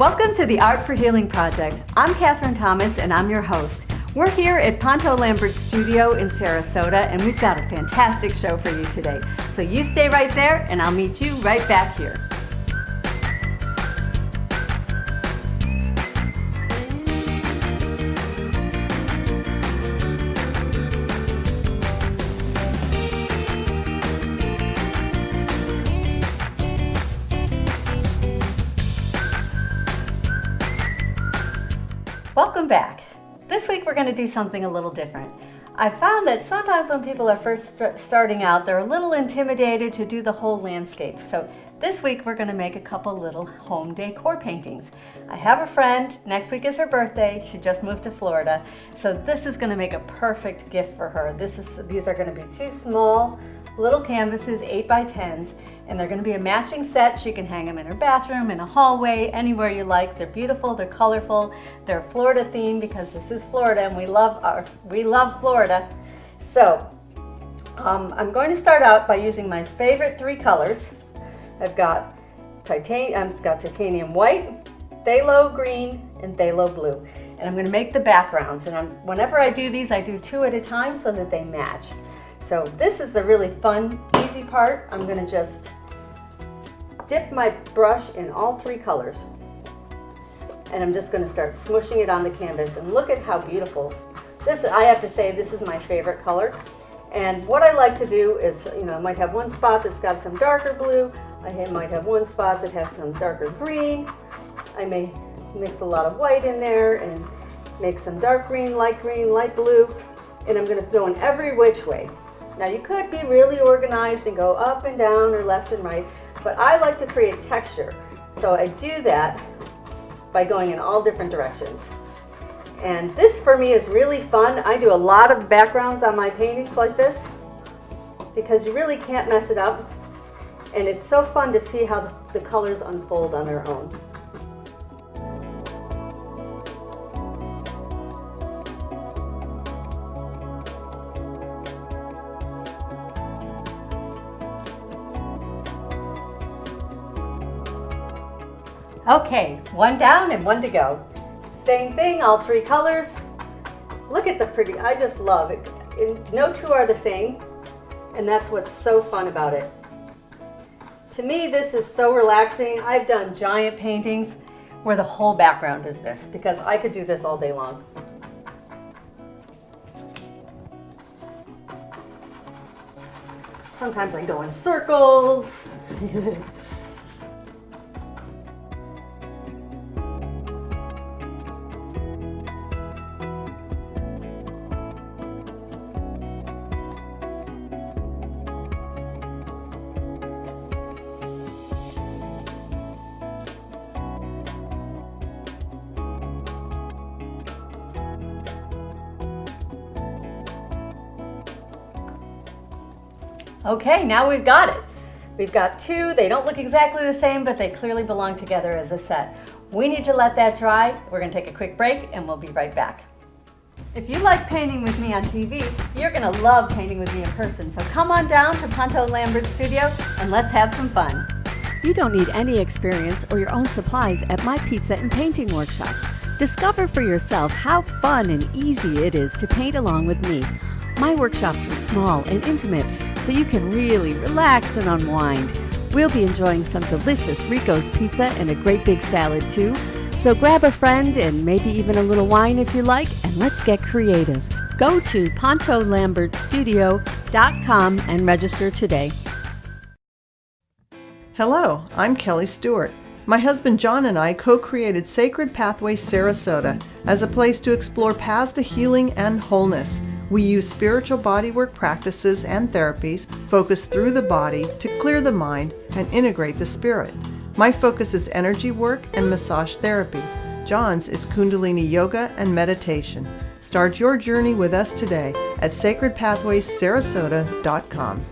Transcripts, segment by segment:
Welcome to the Art for Healing Project. I'm Catherine Thomas and I'm your host. We're here at Ponto Lambert studio in Sarasota and we've got a fantastic show for you today. So you stay right there and I'll meet you right back here. Welcome back. This week we're going to do something a little different. I found that sometimes when people are first starting out, they're a little intimidated to do the whole landscape. So this week we're going to make a couple little home decor paintings. I have a friend, next week is her birthday, she just moved to Florida, so this is going to make a perfect gift for her. These are going to be two small little canvases, 8 by 10s, and they're going to be a matching set. She can hang them in her bathroom, in a hallway, anywhere you like. They're beautiful, they're colorful, they're Florida themed because this is Florida and we love Florida. So I'm going to start out by using my favorite three colors. I've got titanium white, phthalo green, and phthalo blue. And I'm going to make the backgrounds. And whenever I do these, I do 2 at a time so that they match. So this is the really fun, easy part. I'm going to just dip my brush in all 3 colors. And I'm just going to start smushing it on the canvas. And look at how beautiful. This, I have to say, this is my favorite color. And what I like to do is, I might have one spot that's got some darker blue. I might have one spot that has some darker green. I may mix a lot of white in there and make some dark green, light blue. And I'm going to go in every which way. Now you could be really organized and go up and down or left and right, but I like to create texture. So I do that by going in all different directions. And this for me is really fun. I do a lot of backgrounds on my paintings like this because you really can't mess it up. And it's so fun to see how the colors unfold on their own. Okay, one down and one to go. Same thing, all 3 colors. Look at the pretty, I just love it. No 2 are the same, and that's what's so fun about it. To me, this is so relaxing. I've done giant paintings where the whole background is this, because I could do this all day long. Sometimes I go in circles. Okay, now we've got it. We've got 2. They don't look exactly the same, but they clearly belong together as a set. We need to let that dry. We're going to take a quick break and we'll be right back. If you like painting with me on TV, you're going to love painting with me in person. So come on down to Ponto Lambert Studio and let's have some fun. You don't need any experience or your own supplies at my pizza and painting workshops. Discover for yourself how fun and easy it is to paint along with me. My workshops are small and intimate, so you can really relax and unwind. We'll be enjoying some delicious Rico's pizza and a great big salad too. So grab a friend and maybe even a little wine if you like, and let's get creative. Go to pontolambertstudio.com and register today. Hello, I'm Kelly Stewart. My husband John and I co-created Sacred Pathways Sarasota as a place to explore paths to healing and wholeness. We use spiritual bodywork practices and therapies focused through the body to clear the mind and integrate the spirit. My focus is energy work and massage therapy. John's is Kundalini yoga and meditation. Start your journey with us today at sacredpathwayssarasota.com.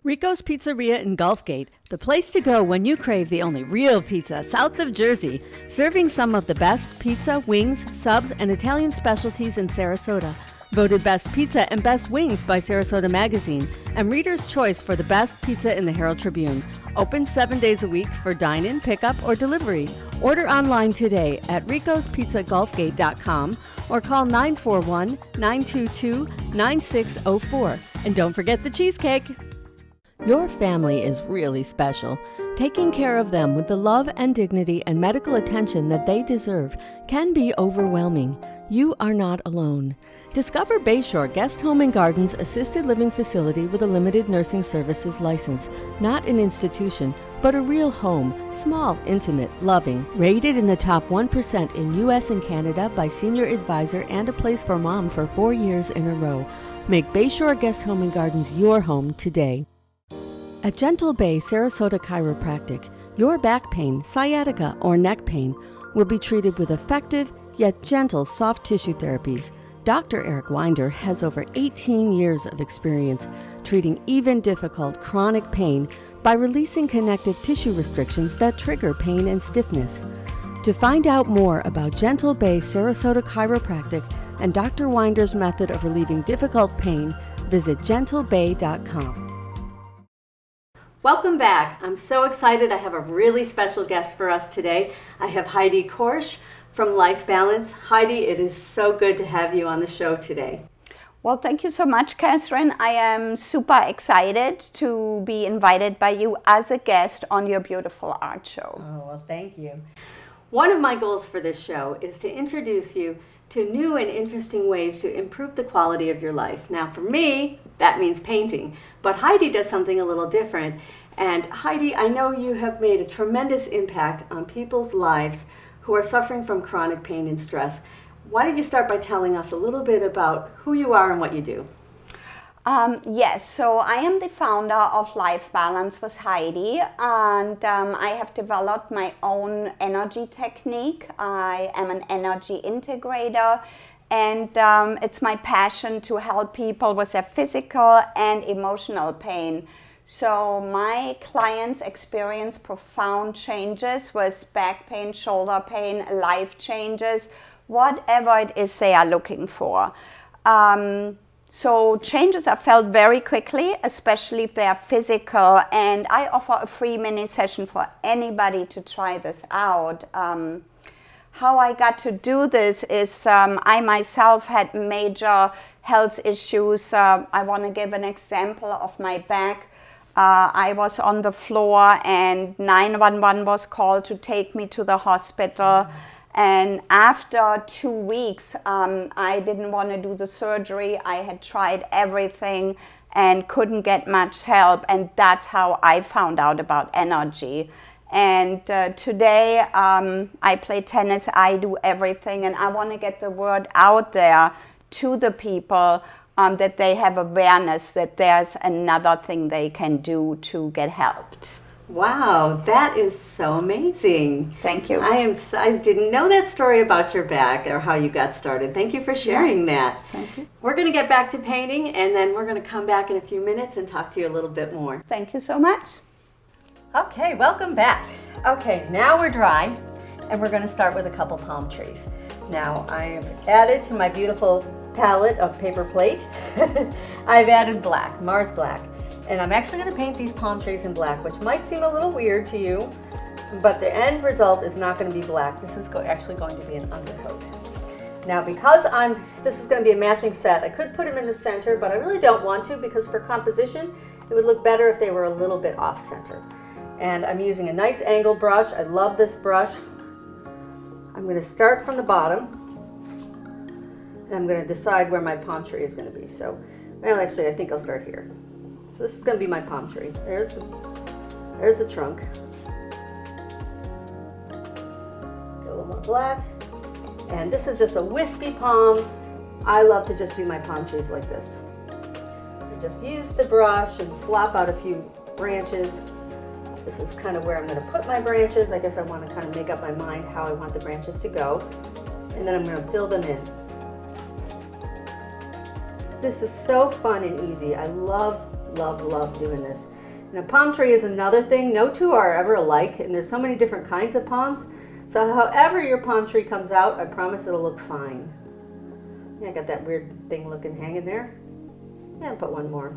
Rico's Pizzeria in Gulfgate, the place to go when you crave the only real pizza south of Jersey, serving some of the best pizza, wings, subs, and Italian specialties in Sarasota. Voted Best Pizza and Best Wings by Sarasota Magazine, and Reader's Choice for the best pizza in the Herald Tribune. Open 7 days a week for dine-in, pickup, or delivery. Order online today at ricospizzagulfgate.com or call 941-922-9604. And don't forget the cheesecake. Your family is really special. Taking care of them with the love and dignity and medical attention that they deserve can be overwhelming. You are not alone. Discover Bayshore Guest Home and Gardens Assisted Living Facility with a limited nursing services license. Not an institution, but a real home. Small, intimate, loving. Rated in the top 1% in U.S. and Canada by Senior Advisor and a Place for Mom for 4 years in a row. Make Bayshore Guest Home and Gardens your home today. At Gentle Bay Sarasota Chiropractic, your back pain, sciatica, or neck pain will be treated with effective yet gentle soft tissue therapies. Dr. Eric Winder has over 18 years of experience treating even difficult chronic pain by releasing connective tissue restrictions that trigger pain and stiffness. To find out more about Gentle Bay Sarasota Chiropractic and Dr. Winder's method of relieving difficult pain, visit gentlebay.com. Welcome back. I'm so excited. I have a really special guest for us today. I have Heidi Korsch from Life Balance. Heidi, it is so good to have you on the show today. Well, thank you so much, Catherine. I am super excited to be invited by you as a guest on your beautiful art show. Oh, well, thank you. One of my goals for this show is to introduce you to new and interesting ways to improve the quality of your life. Now, for me, that means painting, but Heidi does something a little different. And Heidi, I know you have made a tremendous impact on people's lives who are suffering from chronic pain and stress. Why don't you start by telling us a little bit about who you are and what you do? Yes, so I am the founder of Life Balance with Heidi, and I have developed my own energy technique. I am an energy integrator, and it's my passion to help people with their physical and emotional pain. So my clients experience profound changes with back pain, shoulder pain, life changes, whatever it is they are looking for. So changes are felt very quickly, especially if they are physical, and I offer a free mini session for anybody to try this out. How I got to do this is I myself had major health issues. I want to give an example of my back. I was on the floor and 911 was called to take me to the hospital. And after 2 weeks, I didn't want to do the surgery. I had tried everything and couldn't get much help. And that's how I found out about energy. And today, I play tennis, I do everything. And I want to get the word out there to the people that they have awareness that there's another thing they can do to get helped. Wow, that is so amazing. Thank you. I didn't know that story about your back or how you got started. Thank you for sharing that. Thank you. We're going to get back to painting, and then we're going to come back in a few minutes and talk to you a little bit more. Thank you so much. Okay, welcome back. Okay, now we're dry, and we're going to start with a couple palm trees. Now, I have added to my beautiful palette of paper plate, I've added black, Mars black. And I'm actually going to paint these palm trees in black, which might seem a little weird to you, but the end result is not going to be black. This is actually going to be an undercoat. Now, because this is going to be a matching set, I could put them in the center, but I really don't want to because for composition, it would look better if they were a little bit off center. And I'm using a nice angle brush. I love this brush. I'm going to start from the bottom, and I'm going to decide where my palm tree is going to be. So, well, actually, I think I'll start here. So this is going to be my palm tree. There's the trunk. Get a little more black. And this is just a wispy palm. I love to just do my palm trees like this. I just use the brush and flop out a few branches. This is kind of where I'm going to put my branches. I guess I want to kind of make up my mind how I want the branches to go. And then I'm going to fill them in. This is so fun and easy. I love doing this. And a palm tree is another thing. No two are ever alike, and there's so many different kinds of palms. So however your palm tree comes out, I promise it'll look fine. Yeah, I got that weird thing looking hanging there. And put one more.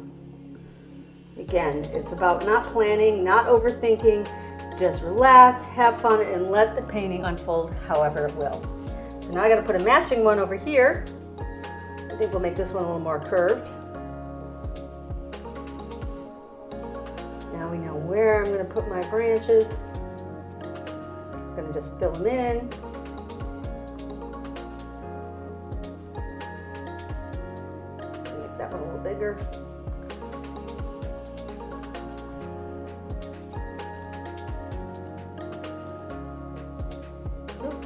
Again, it's about not planning, not overthinking. Just relax, have fun, and let the painting unfold however it will. So now I got to put a matching one over here. I think we'll make this one a little more curved. Now we know where I'm going to put my branches. I'm going to just fill them in. Make that one a little bigger.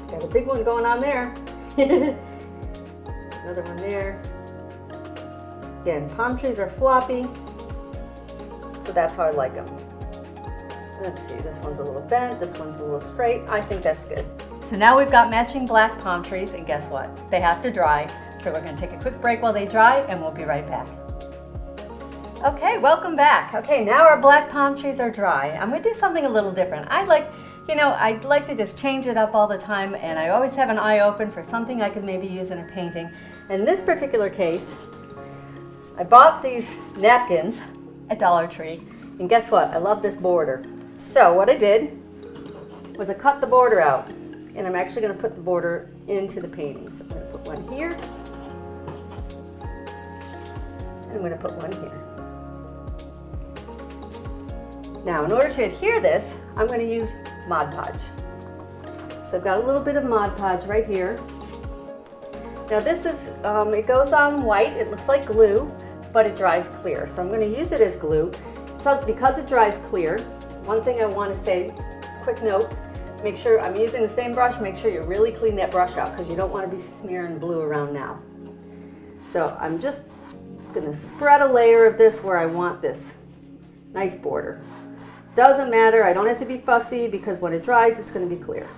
Got a big one going on there. Another one there. Again, palm trees are floppy, so that's how I like them. Let's see, this one's a little bent, this one's a little straight. I think that's good. So now we've got matching black palm trees, and guess what? They have to dry, so we're going to take a quick break while they dry, and we'll be right back. Okay, welcome back. Okay, now our black palm trees are dry. I'm going to do something a little different. I'd like to just change it up all the time, and I always have an eye open for something I could maybe use in a painting. In this particular case, I bought these napkins at Dollar Tree, and guess what? I love this border. So what I did was I cut the border out, and I'm actually going to put the border into the painting. So I'm going to put one here, and I'm going to put one here. Now, in order to adhere this, I'm going to use Mod Podge. So I've got a little bit of Mod Podge right here. Now this is, it goes on white, it looks like glue, but it dries clear. So I'm going to use it as glue. So because it dries clear, one thing I want to say, quick note, make sure I'm using the same brush, make sure you really clean that brush out because you don't want to be smearing glue around now. So I'm just going to spread a layer of this where I want this nice border. Doesn't matter, I don't have to be fussy because when it dries, it's going to be clear.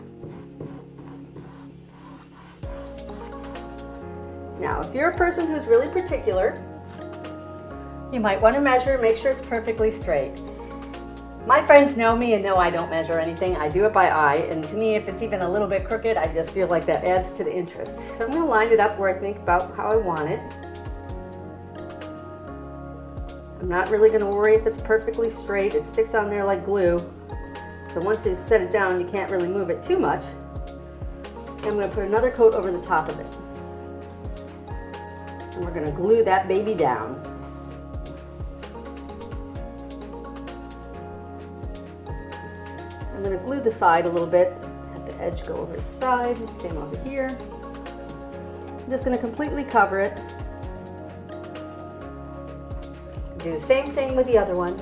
Now, if you're a person who's really particular, you might want to measure and make sure it's perfectly straight. My friends know me and know I don't measure anything. I do it by eye, and to me, if it's even a little bit crooked, I just feel like that adds to the interest. So I'm going to line it up where I think about how I want it. I'm not really going to worry if it's perfectly straight. It sticks on there like glue. So once you set it down, you can't really move it too much. And I'm going to put another coat over the top of it. And we're going to glue that baby down. I'm going to glue the side a little bit. Have the edge go over the side. Same over here. I'm just going to completely cover it. Do the same thing with the other one.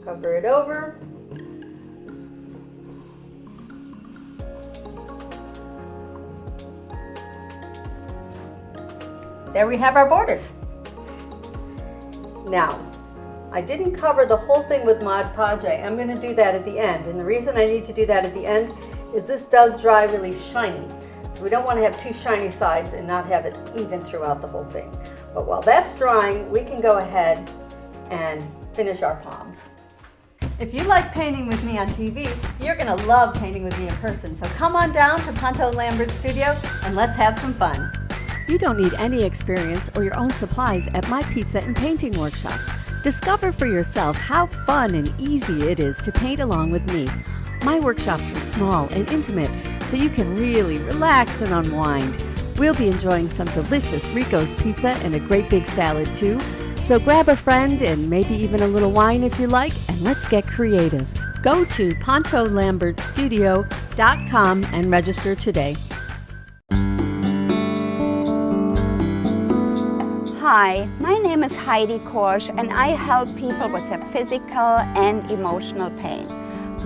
Cover it over. There we have our borders. Now, I didn't cover the whole thing with Mod Podge. I am going to do that at the end. And the reason I need to do that at the end is this does dry really shiny. So we don't want to have two shiny sides and not have it even throughout the whole thing. But while that's drying, we can go ahead and finish our palms. If you like painting with me on TV, you're going to love painting with me in person. So come on down to Ponto Lambert Studio and let's have some fun. You don't need any experience or your own supplies at my pizza and painting workshops. Discover for yourself how fun and easy it is to paint along with me. My workshops are small and intimate, so you can really relax and unwind. We'll be enjoying some delicious Rico's pizza and a great big salad too. So grab a friend and maybe even a little wine if you like, and let's get creative. Go to pontolambertstudio.com and register today. Hi, my name is Heidi Korsch, and I help people with their physical and emotional pain.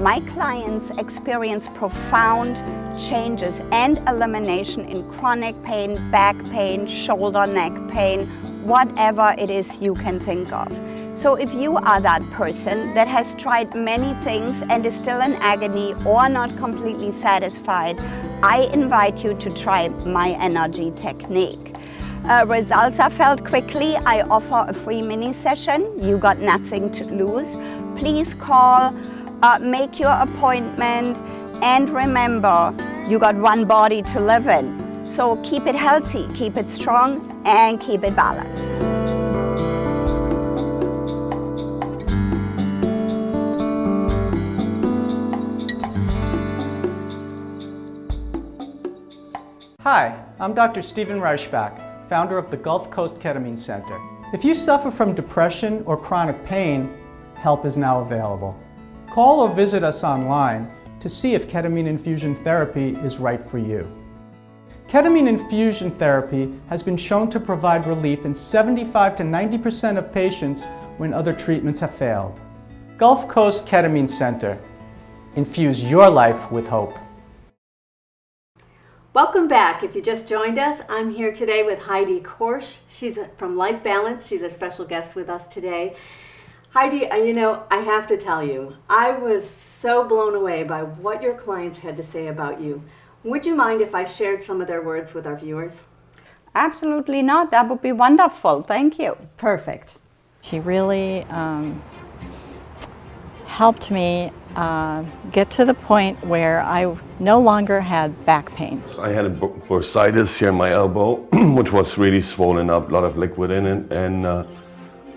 My clients experience profound changes and elimination in chronic pain, back pain, shoulder, neck pain, whatever it is you can think of. So if you are that person that has tried many things and is still in agony or not completely satisfied, I invite you to try my energy technique. Results are felt quickly. I offer a free mini session. You got nothing to lose. Please call, make your appointment, and remember, you got one body to live in. So keep it healthy, keep it strong, and keep it balanced. Hi, I'm Dr. Stephen Reichbach, founder of the Gulf Coast Ketamine Center. If you suffer from depression or chronic pain, help is now available. Call or visit us online to see if ketamine infusion therapy is right for you. Ketamine infusion therapy has been shown to provide relief in 75 to 90% of patients when other treatments have failed. Gulf Coast Ketamine Center. Infuse your life with hope. Welcome back. If you just joined us, I'm here today with Heidi Korsch. She's from Life Balance. She's a special guest with us today. Heidi, I have to tell you, I was so blown away by what your clients had to say about you. Would you mind if I shared some of their words with our viewers? Absolutely not. That would be wonderful. Thank you. Perfect. She really helped me get to the point where I no longer had back pain. I had a bursitis here in my elbow, which was really swollen up, a lot of liquid in it, and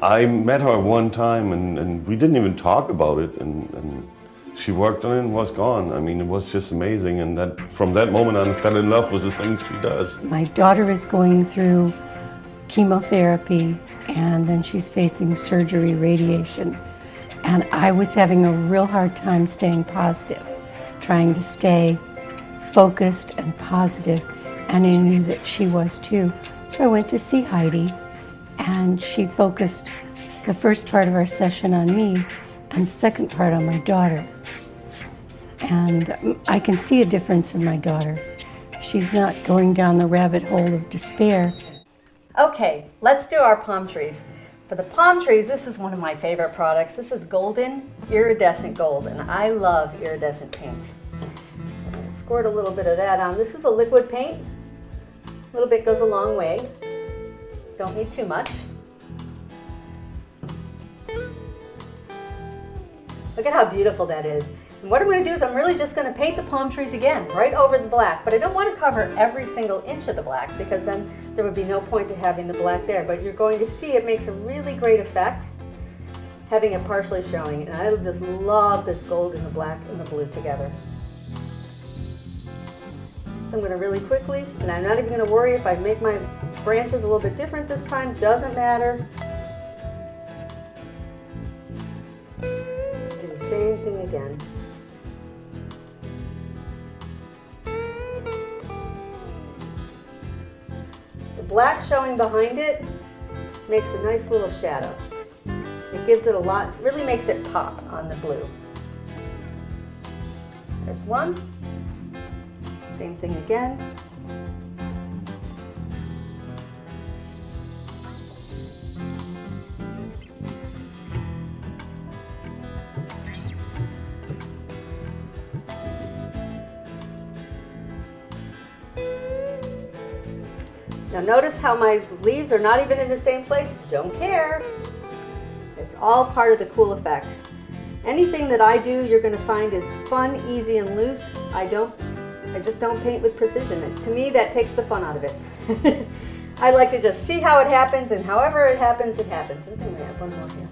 I met her one time and we didn't even talk about it, and she worked on it and was gone. I mean, it was just amazing, and from that moment on I fell in love with the things she does. My daughter is going through chemotherapy, and then she's facing surgery, radiation. And I was having a real hard time staying positive, trying to stay focused and positive, and I knew that she was too. So I went to see Heidi, and she focused the first part of our session on me and the second part on my daughter. And I can see a difference in my daughter. She's not going down the rabbit hole of despair. Okay, let's do our palm trees. For the palm trees, this is one of my favorite products. This is golden iridescent gold, and I love iridescent paints. So I'm going to squirt a little bit of that on. This is a liquid paint. A little bit goes a long way. Don't need too much. Look at how beautiful that is. And what I'm going to do is I'm really just going to paint the palm trees again, right over the black. But I don't want to cover every single inch of the black, because then there would be no point to having the black there. But you're going to see it makes a really great effect, having it partially showing. And I just love this gold and the black and the blue together. So I'm going to really quickly, and I'm not even going to worry if I make my branches a little bit different this time, doesn't matter. Do the same thing again. Black showing behind it makes a nice little shadow. It gives it a lot, really makes it pop on the blue. There's one. Same thing again. Now notice how my leaves are not even in the same place. Don't care. It's all part of the cool effect. Anything that I do, you're going to find is fun, easy, and loose. I just don't paint with precision. And to me, that takes the fun out of it. I like to just see how it happens, and however it happens, it happens. I'm going to add one more here.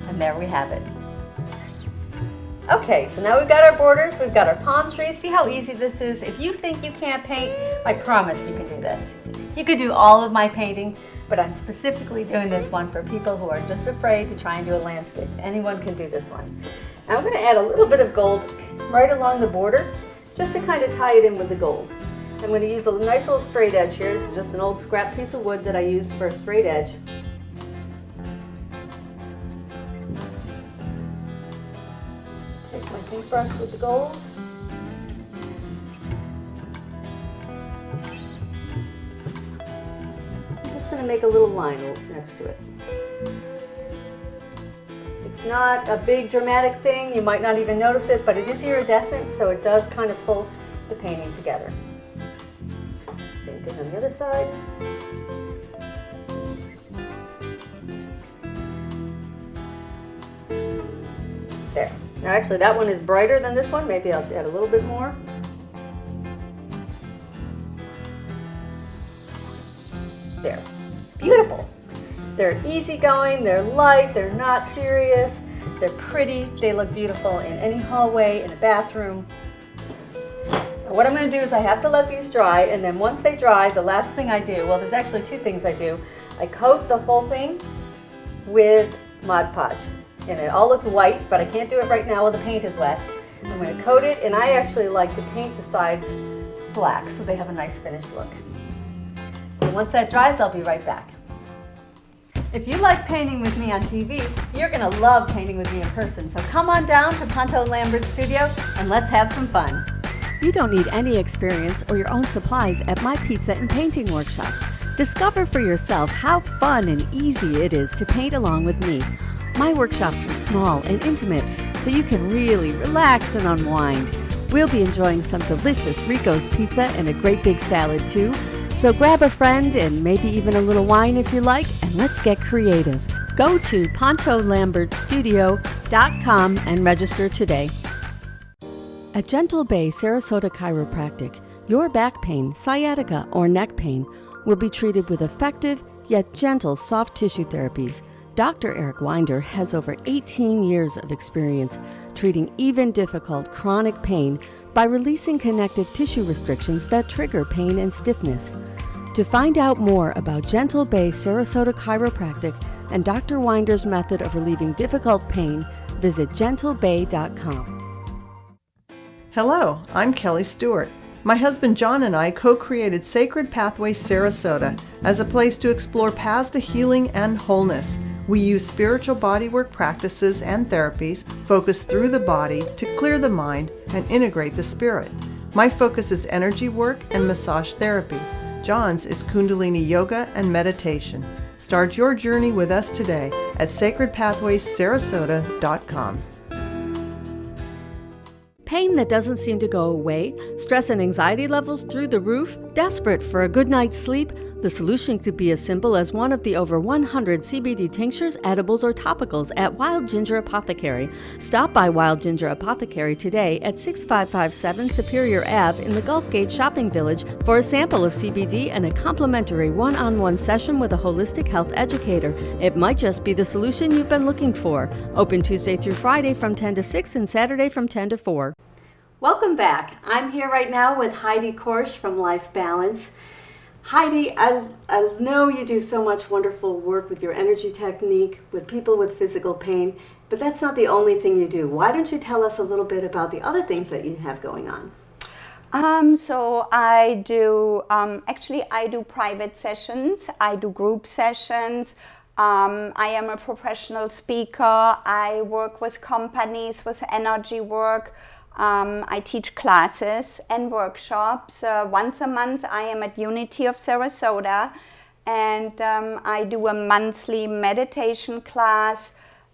And there we have it. Okay, so now we've got our borders, we've got our palm trees. See how easy this is? If you think you can't paint, I promise you can do this. You could do all of my paintings, but I'm specifically doing this one for people who are just afraid to try and do a landscape. Anyone can do this one. Now I'm going to add a little bit of gold right along the border, just to kind of tie it in with the gold. I'm going to use a nice little straight edge here. This is just an old scrap piece of wood that I used for a straight edge. Take my paintbrush with the gold. to make a little line next to it. It's not a big dramatic thing, you might not even notice it, but it is iridescent, so it does kind of pull the painting together. Same thing on the other side. There. Now actually that one is brighter than this one, maybe I'll add a little bit more. There. Beautiful. They're easygoing, they're light, they're not serious, they're pretty, they look beautiful in any hallway, in a bathroom. And what I'm going to do is I have to let these dry, and then once they dry, the last thing I do, well there's actually two things I do. I coat the whole thing with Mod Podge. And it all looks white, but I can't do it right now while the paint is wet. I'm going to coat it, and I actually like to paint the sides black so they have a nice finished look. So once that dries, I'll be right back. If you like painting with me on TV, you're going to love painting with me in person. So come on down to Ponto Lambert studio and let's have some fun. You don't need any experience or your own supplies at my pizza and painting workshops. Discover for yourself how fun and easy it is to paint along with me. My workshops are small and intimate, so you can really relax and unwind. We'll be enjoying some delicious Rico's pizza and a great big salad too. So grab a friend and maybe even a little wine if you like, and let's get creative. Go to pontolambertstudio.com and register today. At Gentle Bay Sarasota Chiropractic, your back pain, sciatica, or neck pain will be treated with effective yet gentle soft tissue therapies. Dr. Eric Winder has over 18 years of experience treating even difficult chronic pain by releasing connective tissue restrictions that trigger pain and stiffness. To find out more about Gentle Bay Sarasota Chiropractic and Dr. Winder's method of relieving difficult pain, visit gentlebay.com. Hello, I'm Kelly Stewart. My husband John and I co-created Sacred Pathways Sarasota as a place to explore paths to healing and wholeness. We use spiritual bodywork practices and therapies focused through the body to clear the mind and integrate the spirit. My focus is energy work and massage therapy. John's is Kundalini yoga and meditation. Start your journey with us today at sacredpathwayssarasota.com. Pain that doesn't seem to go away, stress and anxiety levels through the roof, desperate for a good night's sleep? The solution could be as simple as one of the over 100 CBD tinctures, edibles, or topicals at Wild Ginger Apothecary. Stop by Wild Ginger Apothecary today at 6557 Superior Ave in the Gulf Gate Shopping Village for a sample of CBD and a complimentary one-on-one session with a holistic health educator. It might just be the solution you've been looking for. Open Tuesday through Friday from 10 to 6 and Saturday from 10 to 4. Welcome back. I'm here right now with Heidi Korsch from Life Balance. Heidi, I know you do so much wonderful work with your energy technique, with people with physical pain, but that's not the only thing you do. Why don't you tell us a little bit about the other things that you have going on? So I do, I do private sessions, I do group sessions. I am a professional speaker. I work with companies with energy work. I teach classes and workshops. Once a month I am at Unity of Sarasota, and I do a monthly meditation class,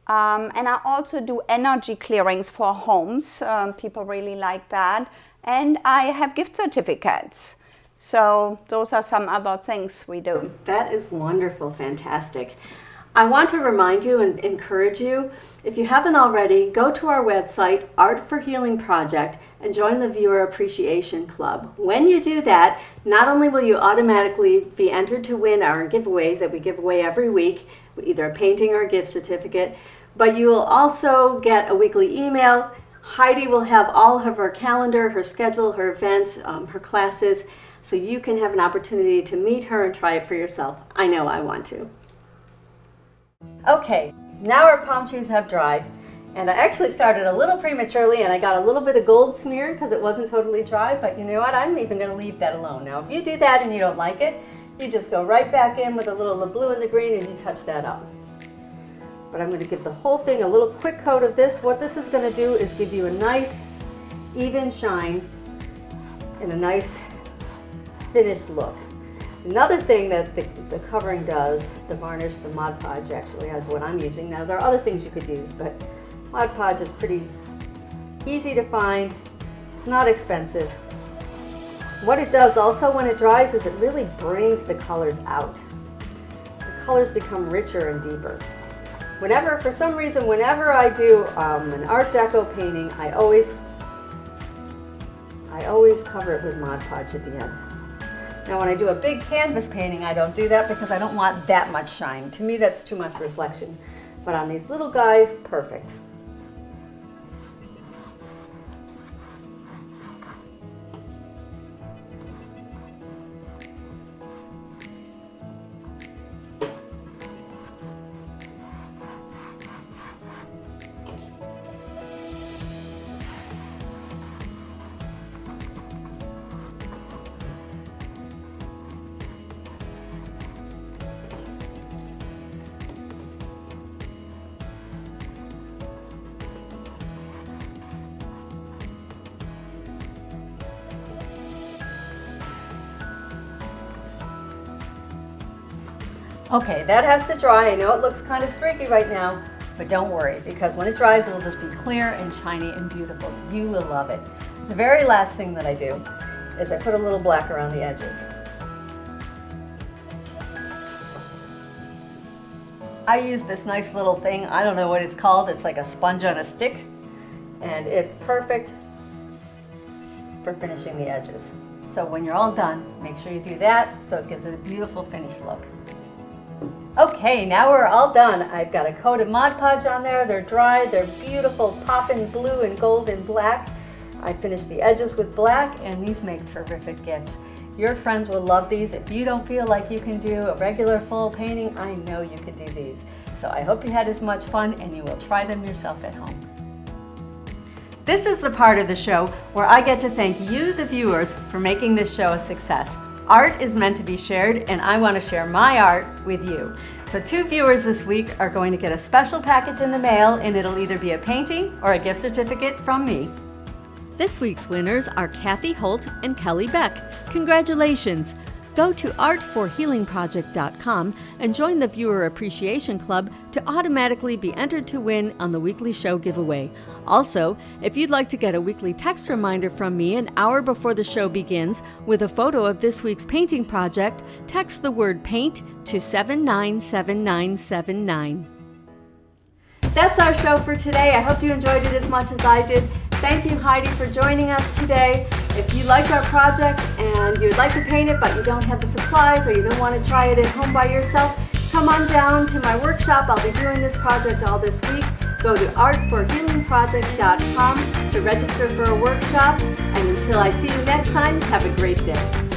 and I also do energy clearings for homes. People really like that, and I have gift certificates. So those are some other things we do. That is wonderful, fantastic. I want to remind you and encourage you, if you haven't already, go to our website, Art for Healing Project, and join the Viewer Appreciation Club. When you do that, not only will you automatically be entered to win our giveaways that we give away every week, either a painting or a gift certificate, but you will also get a weekly email. Heidi will have all of her calendar, her schedule, her events, her classes, so you can have an opportunity to meet her and try it for yourself. I know I want to. Okay, now our palm trees have dried, and I actually started a little prematurely and I got a little bit of gold smear because it wasn't totally dry, but you know what, I'm even going to leave that alone. Now if you do that and you don't like it, you just go right back in with a little of the blue and the green and you touch that up. But I'm going to give the whole thing a little quick coat of this. What this is going to do is give you a nice even shine and a nice finished look. Another thing that the covering does, the varnish, the Mod Podge actually has what I'm using. Now there are other things you could use, but Mod Podge is pretty easy to find. It's not expensive. What it does also when it dries is it really brings the colors out. The colors become richer and deeper. For some reason, whenever I do an Art Deco painting, I always cover it with Mod Podge at the end. Now when I do a big canvas painting, I don't do that because I don't want that much shine. To me, that's too much reflection. But on these little guys, perfect. Okay, that has to dry. I know it looks kind of streaky right now, but don't worry, because when it dries, it'll just be clear and shiny and beautiful. You will love it. The very last thing that I do is I put a little black around the edges. I use this nice little thing. I don't know what it's called. It's like a sponge on a stick, and it's perfect for finishing the edges. So when you're all done, make sure you do that so it gives it a beautiful finished look. Okay, now we're all done. I've got a coat of Mod Podge on there. They're dry, they're beautiful, poppin' blue and gold and black. I finished the edges with black, and these make terrific gifts. Your friends will love these. If you don't feel like you can do a regular full painting, I know you can do these. So I hope you had as much fun and you will try them yourself at home. This is the part of the show where I get to thank you, the viewers, for making this show a success. Art is meant to be shared, and I want to share my art with you. So 2 viewers this week are going to get a special package in the mail, and it'll either be a painting or a gift certificate from me. This week's winners are Kathy Holt and Kelly Beck. Congratulations! Go to artforhealingproject.com and join the Viewer Appreciation Club to automatically be entered to win on the weekly show giveaway. Also, if you'd like to get a weekly text reminder from me an hour before the show begins with a photo of this week's painting project, text the word PAINT to 797979. That's our show for today. I hope you enjoyed it as much as I did. Thank you, Heidi, for joining us today. If you liked our project and you'd like to paint it but you don't have the supplies or you don't want to try it at home by yourself, come on down to my workshop. I'll be doing this project all this week. Go to artforhealingproject.com to register for a workshop. And until I see you next time, have a great day.